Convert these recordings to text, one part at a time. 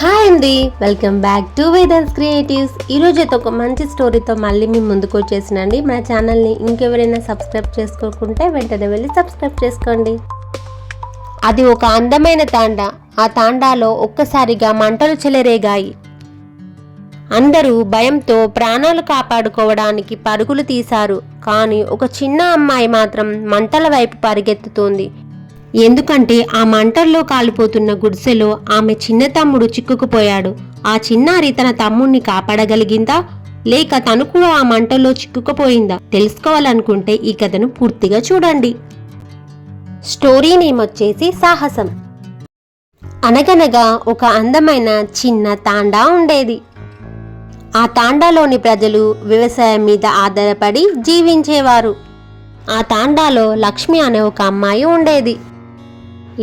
Hi అండి, welcome back to Vedant creatives. ఈరోజు అయితే ఒక మంచి స్టోరీతో మళ్ళీ మేము ముందుకు వచ్చేసినండి. మన ఛానల్ని ఇంకెవరైనా సబ్స్క్రైబ్ చేసుకోకుంటే వెంటనే వెళ్ళి సబ్స్క్రైబ్ చేసుకోండి. అది ఒక అందమైన తాండా. ఆ తాండాలో ఒక్కసారిగా మంటలు చెలరేగాయి. అందరూ భయంతో ప్రాణాలు కాపాడుకోవడానికి పరుగులు తీశారు. కానీ ఒక చిన్న అమ్మాయి మాత్రం మంటల వైపు పరిగెత్తుతోంది. ఎందుకంటే ఆ మంటల్లో కాలిపోతున్న గుడిసెలో ఆమె చిన్న తమ్ముడు చిక్కుకుపోయాడు. ఆ చిన్నారి తన తమ్ముణ్ణి కాపాడగలిగిందా, లేక తను కూడా ఆ మంటల్లో చిక్కుకుపోయిందా తెలుసుకోవాలనుకుంటే ఈ కథను పూర్తిగా చూడండి. స్టోరీ నేమ్ వచ్చేసి సాహసం. అనగనగా ఒక అందమైన చిన్న తాండా ఉండేది. ఆ తాండాలోని ప్రజలు వ్యవసాయం మీద ఆధారపడి జీవించేవారు. ఆ తాండాలో లక్ష్మి అనే ఒక అమ్మాయి ఉండేది.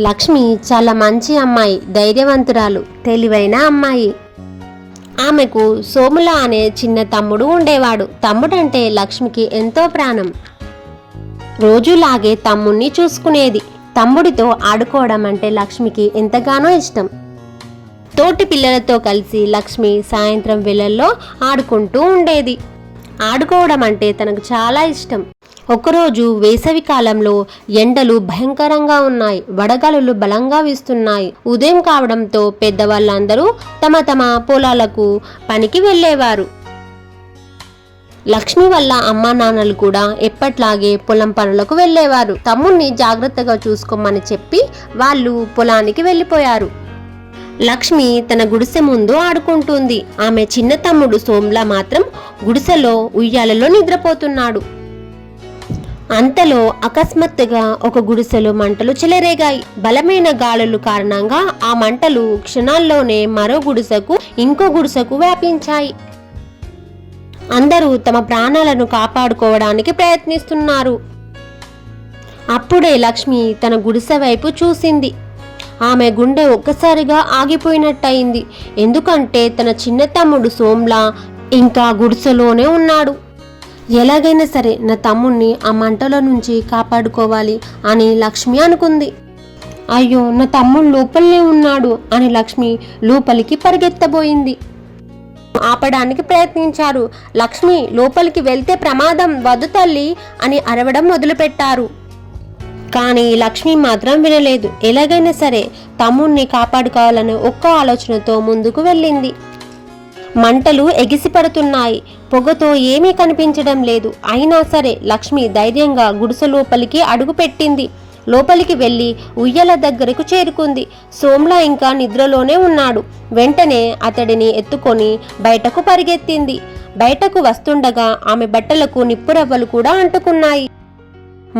లక్ష్మి చాలా మంచి అమ్మాయి, ధైర్యవంతురాలు, తెలివైన అమ్మాయి. ఆమెకు సోముల అనే చిన్న తమ్ముడు ఉండేవాడు. తమ్ముడంటే లక్ష్మికి ఎంతో ప్రాణం. రోజులాగే తమ్ముణ్ణి చూసుకునేది. తమ్ముడితో ఆడుకోవడం అంటే లక్ష్మికి ఎంతగానో ఇష్టం. తోటి పిల్లలతో కలిసి లక్ష్మి సాయంత్రం వేళల్లో ఆడుకుంటూ ఉండేది. ఆడుకోవడం అంటే తనకు చాలా ఇష్టం. ఒకరోజు వేసవి కాలంలో ఎండలు భయంకరంగా ఉన్నాయి. వడగాలులు బలంగా వీస్తున్నాయి. ఉదయం కావడంతో పెద్దవాళ్ళందరూ తమ తమ పొలాలకు పనికి వెళ్ళేవారు. లక్ష్మి వల్ల అమ్మా నాన్నలు కూడా ఎప్పట్లాగే పొలం పనులకు వెళ్ళేవారు. తమ్ముణ్ణి జాగ్రత్తగా చూసుకోమని చెప్పి వాళ్ళు పొలానికి వెళ్ళిపోయారు. లక్ష్మి తన గుడిసె ముందు ఆడుకుంటుంది. ఆమె చిన్న తమ్ముడు సోమ్లా మాత్రం గుడిసెలో ఉయ్యాలలో నిద్రపోతున్నాడు. అంతలో అకస్మాత్తుగా ఒక గుడిసెలో మంటలు చెలరేగాయి. బలమైన గాలుల కారణంగా ఆ మంటలు క్షణాల్లోనే మరో గుడిసెకు, ఇంకో గుడిసెకు వ్యాపించాయి. అందరూ తమ ప్రాణాలను కాపాడుకోవడానికి ప్రయత్నిస్తున్నారు. అప్పుడే లక్ష్మి తన గుడిసె వైపు చూసింది. ఆమె గుండె ఒక్కసారిగా ఆగిపోయినట్టయింది. ఎందుకంటే తన చిన్న తమ్ముడు సోమ్లా ఇంకా గుడిసెలోనే ఉన్నాడు. ఎలాగైనా సరే నా తమ్ముణ్ణి ఆ మంటల నుంచి కాపాడుకోవాలి అని లక్ష్మి అనుకుంది. అయ్యో, నా తమ్ముడు లోపలనే ఉన్నాడు అని లక్ష్మి లోపలికి పరిగెత్తబోయింది. ఆపడానికి ప్రయత్నించారు. లక్ష్మి లోపలికి వెళ్తే ప్రమాదం, వద్దు తల్లి అని అరవడం మొదలుపెట్టారు. కానీ లక్ష్మి మాత్రం వినలేదు. ఎలాగైనా సరే తమ్ముణ్ణి కాపాడుకోవాలనే ఒక్క ఆలోచనతో ముందుకు వెళ్ళింది. మంటలు ఎగిసిపడుతున్నాయి. పొగతో ఏమీ కనిపించడం లేదు. అయినా సరే లక్ష్మి ధైర్యంగా గుడిసె లోపలికి అడుగుపెట్టింది. లోపలికి వెళ్ళి ఉయ్యల దగ్గరకు చేరుకుంది. సోమ్లా ఇంకా నిద్రలోనే ఉన్నాడు. వెంటనే అతడిని ఎత్తుకొని బయటకు పరిగెత్తింది. బయటకు వస్తుండగా ఆమె బట్టలకు నిప్పురవ్వలు కూడా అంటుకున్నాయి.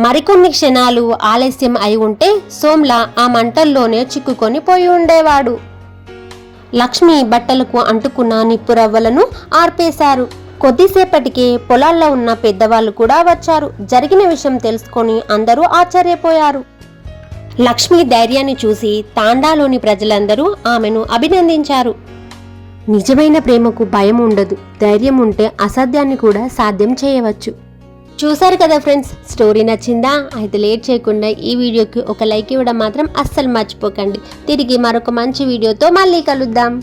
మరికొన్ని క్షణాలు ఆలస్యం అయి ఉంటే సోమ్లా ఆ మంటల్లోనే చిక్కుకొని పోయి ఉండేవాడు. లక్ష్మి బట్టలకు అంటుకున్న నిప్పురవ్వలను ఆర్పేశారు. కొద్దిసేపటికే పొలాల్లో ఉన్న పెద్దవాళ్ళు కూడా వచ్చారు. జరిగిన విషయం తెలుసుకొని అందరూ ఆశ్చర్యపోయారు. లక్ష్మి ధైర్యాన్ని చూసి తాండాలోని ప్రజలందరూ ఆమెను అభినందించారు. నిజమైన ప్రేమకు భయం ఉండదు, ధైర్యం ఉంటే అసాధ్యాన్ని కూడా సాధ్యం చేయవచ్చు. చూసారు కదా ఫ్రెండ్స్, స్టోరీ నచ్చిందా? అయితే లేట్ చేయకుండా ఈ వీడియోకి ఒక లైక్ ఇవ్వడం మాత్రం అస్సలు మర్చిపోకండి. తిరిగి మరొక మంచి వీడియోతో మళ్ళీ కలుద్దాం.